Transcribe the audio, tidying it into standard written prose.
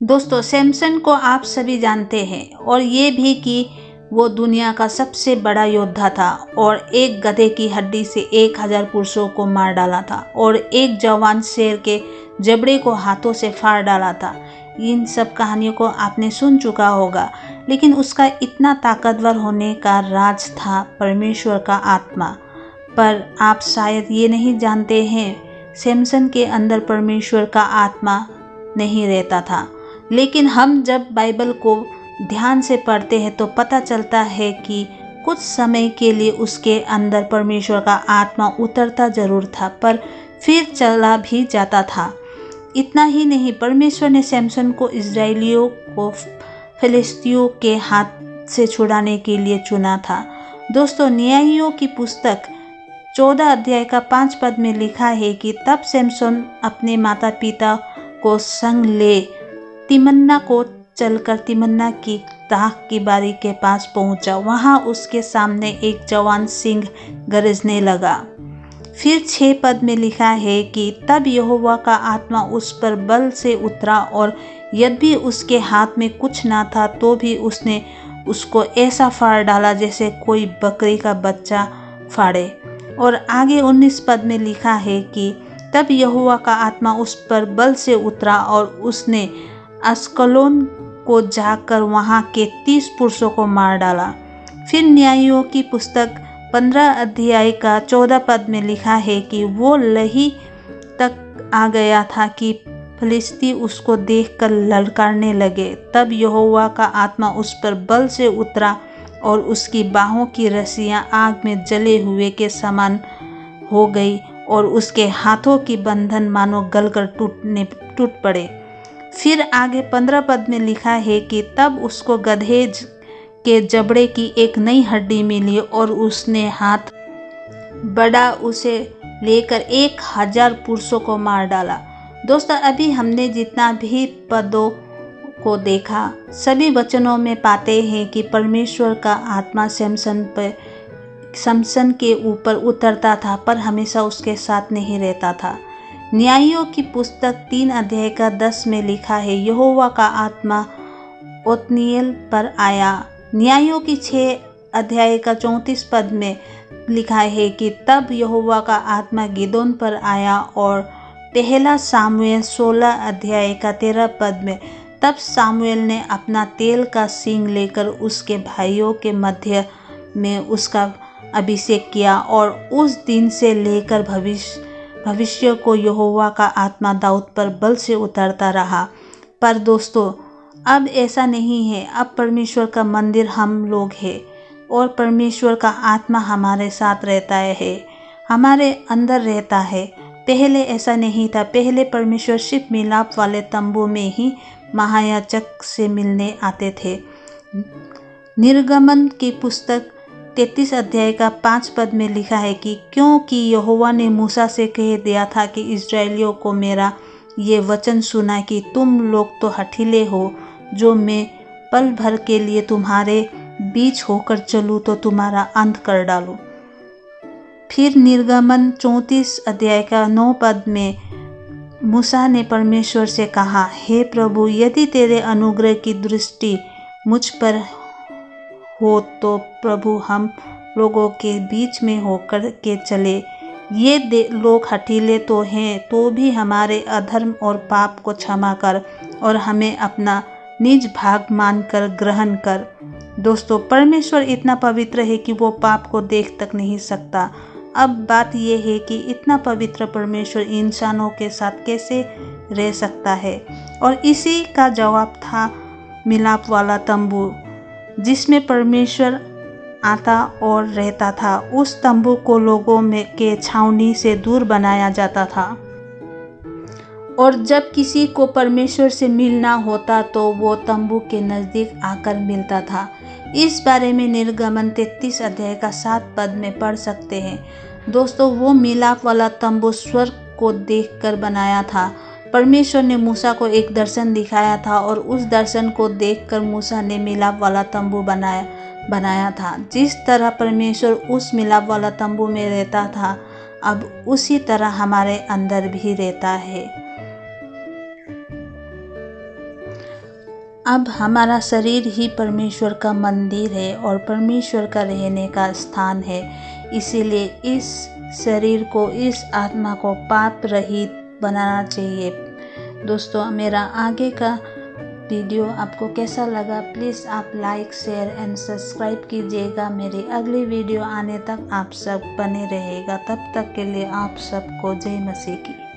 दोस्तों, सैमसन को आप सभी जानते हैं और ये भी कि वो दुनिया का सबसे बड़ा योद्धा था और एक गधे की हड्डी से 1000 पुरुषों को मार डाला था और एक जवान शेर के जबड़े को हाथों से फाड़ डाला था। इन सब कहानियों को आपने सुन चुका होगा, लेकिन उसका इतना ताकतवर होने का राज था परमेश्वर का आत्मा। पर आप शायद ये नहीं जानते हैं, सैमसन के अंदर परमेश्वर का आत्मा नहीं रहता था। लेकिन हम जब बाइबल को ध्यान से पढ़ते हैं तो पता चलता है कि कुछ समय के लिए उसके अंदर परमेश्वर का आत्मा उतरता जरूर था, पर फिर चला भी जाता था। इतना ही नहीं, परमेश्वर ने सैमसन को इजराइलियों को फिलिस्तियों के हाथ से छुड़ाने के लिए चुना था। दोस्तों, न्यायियों की पुस्तक 14 अध्याय का 5 पद में लिखा है कि तब सैमसन अपने माता पिता को संग ले तिमन्ना को चलकर तिमन्ना की ताक की बारी के पास पहुंचा। वहां उसके सामने एक जवान सिंह गरजने लगा। फिर 6 पद में लिखा है कि तब यहोवा का आत्मा उस पर बल से उतरा और यद्यपि उसके हाथ में कुछ ना था तो भी उसने उसको ऐसा फाड़ डाला जैसे कोई बकरी का बच्चा फाड़े। और आगे 19 पद में लिखा है कि तब यहोवा का आत्मा उस पर बल से उतरा और उसने अस्कलोन को जाकर वहां के 30 पुरुषों को मार डाला। फिर न्यायियों की पुस्तक 15 अध्याय का 14 पद में लिखा है कि वो लही तक आ गया था कि फिलिस्ती उसको देखकर ललकारने लगे। तब यहोवा का आत्मा उस पर बल से उतरा और उसकी बाहों की रस्सियां आग में जले हुए के समान हो गई और उसके हाथों की बंधन मानो गलकर टूट पड़े। फिर आगे 15 पद में लिखा है कि तब उसको गधे के जबड़े की एक नई हड्डी मिली और उसने हाथ बढ़ा उसे लेकर 1000 पुरुषों को मार डाला। दोस्तों, अभी हमने जितना भी पदों को देखा, सभी वचनों में पाते हैं कि परमेश्वर का आत्मा सैमसन के ऊपर उतरता था, पर हमेशा उसके साथ नहीं रहता था। न्यायियों की पुस्तक 3 अध्याय का 10 में लिखा है यहोवा का आत्मा ओत्निएल पर आया। न्यायियों की 6 अध्याय का 34 पद में लिखा है कि तब यहोवा का आत्मा गिदोन पर आया। और पहला सामुएल 16 अध्याय का 13 पद में तब सामुएल ने अपना तेल का सींग लेकर उसके भाइयों के मध्य में उसका अभिषेक किया और उस दिन से लेकर भविष्य को यहोवा का आत्मा दाऊद पर बल से उतरता रहा। पर दोस्तों, अब ऐसा नहीं है। अब परमेश्वर का मंदिर हम लोग हैं और परमेश्वर का आत्मा हमारे साथ रहता है, हमारे अंदर रहता है। पहले ऐसा नहीं था। पहले परमेश्वर सिर्फ मिलाप वाले तंबू में ही महायाजक से मिलने आते थे। निर्गमन की पुस्तक 33 अध्याय का 5 पद में लिखा है कि क्योंकि यहोवा ने मूसा से कह दिया था कि इस्राएलियों को मेरा ये वचन सुना कि तुम लोग तो हठीले हो, जो मैं पल भर के लिए तुम्हारे बीच होकर चलूँ तो तुम्हारा अंत कर डालूँ। फिर निर्गमन 34 अध्याय का 9 पद में मूसा ने परमेश्वर से कहा, हे प्रभु, यदि तेरे अनुग्रह की दृष्टि मुझ पर हो तो प्रभु हम लोगों के बीच में होकर के चले। ये लोग हठीले तो हैं, तो भी हमारे अधर्म और पाप को क्षमा कर और हमें अपना निज भाग मानकर ग्रहण कर। दोस्तों, परमेश्वर इतना पवित्र है कि वो पाप को देख तक नहीं सकता। अब बात यह है कि इतना पवित्र परमेश्वर इंसानों के साथ कैसे रह सकता है, और इसी का जवाब था मिलाप वाला तंबू, जिसमें परमेश्वर आता और रहता था। उस तंबू को लोगों में के छावनी से दूर बनाया जाता था और जब किसी को परमेश्वर से मिलना होता तो वो तंबू के नज़दीक आकर मिलता था। इस बारे में निर्गमन 33 अध्याय का 7 पद में पढ़ सकते हैं। दोस्तों, वो मिलाप वाला तंबू स्वर्ग को देखकर बनाया था। परमेश्वर ने मूसा को एक दर्शन दिखाया था और उस दर्शन को देखकर मूसा ने मिलाप वाला तंबू बनाया था। जिस तरह परमेश्वर उस मिलाप वाला तंबू में रहता था, अब उसी तरह हमारे अंदर भी रहता है। अब हमारा शरीर ही परमेश्वर का मंदिर है और परमेश्वर का रहने का स्थान है। इसीलिए इस शरीर को, इस आत्मा को पाप रहित बनाना चाहिए। दोस्तों, मेरा आगे का वीडियो आपको कैसा लगा, प्लीज़ आप लाइक, शेयर एंड सब्सक्राइब कीजिएगा। मेरी अगली वीडियो आने तक आप सब बने रहेगा। तब तक के लिए आप सबको जय मसीह की।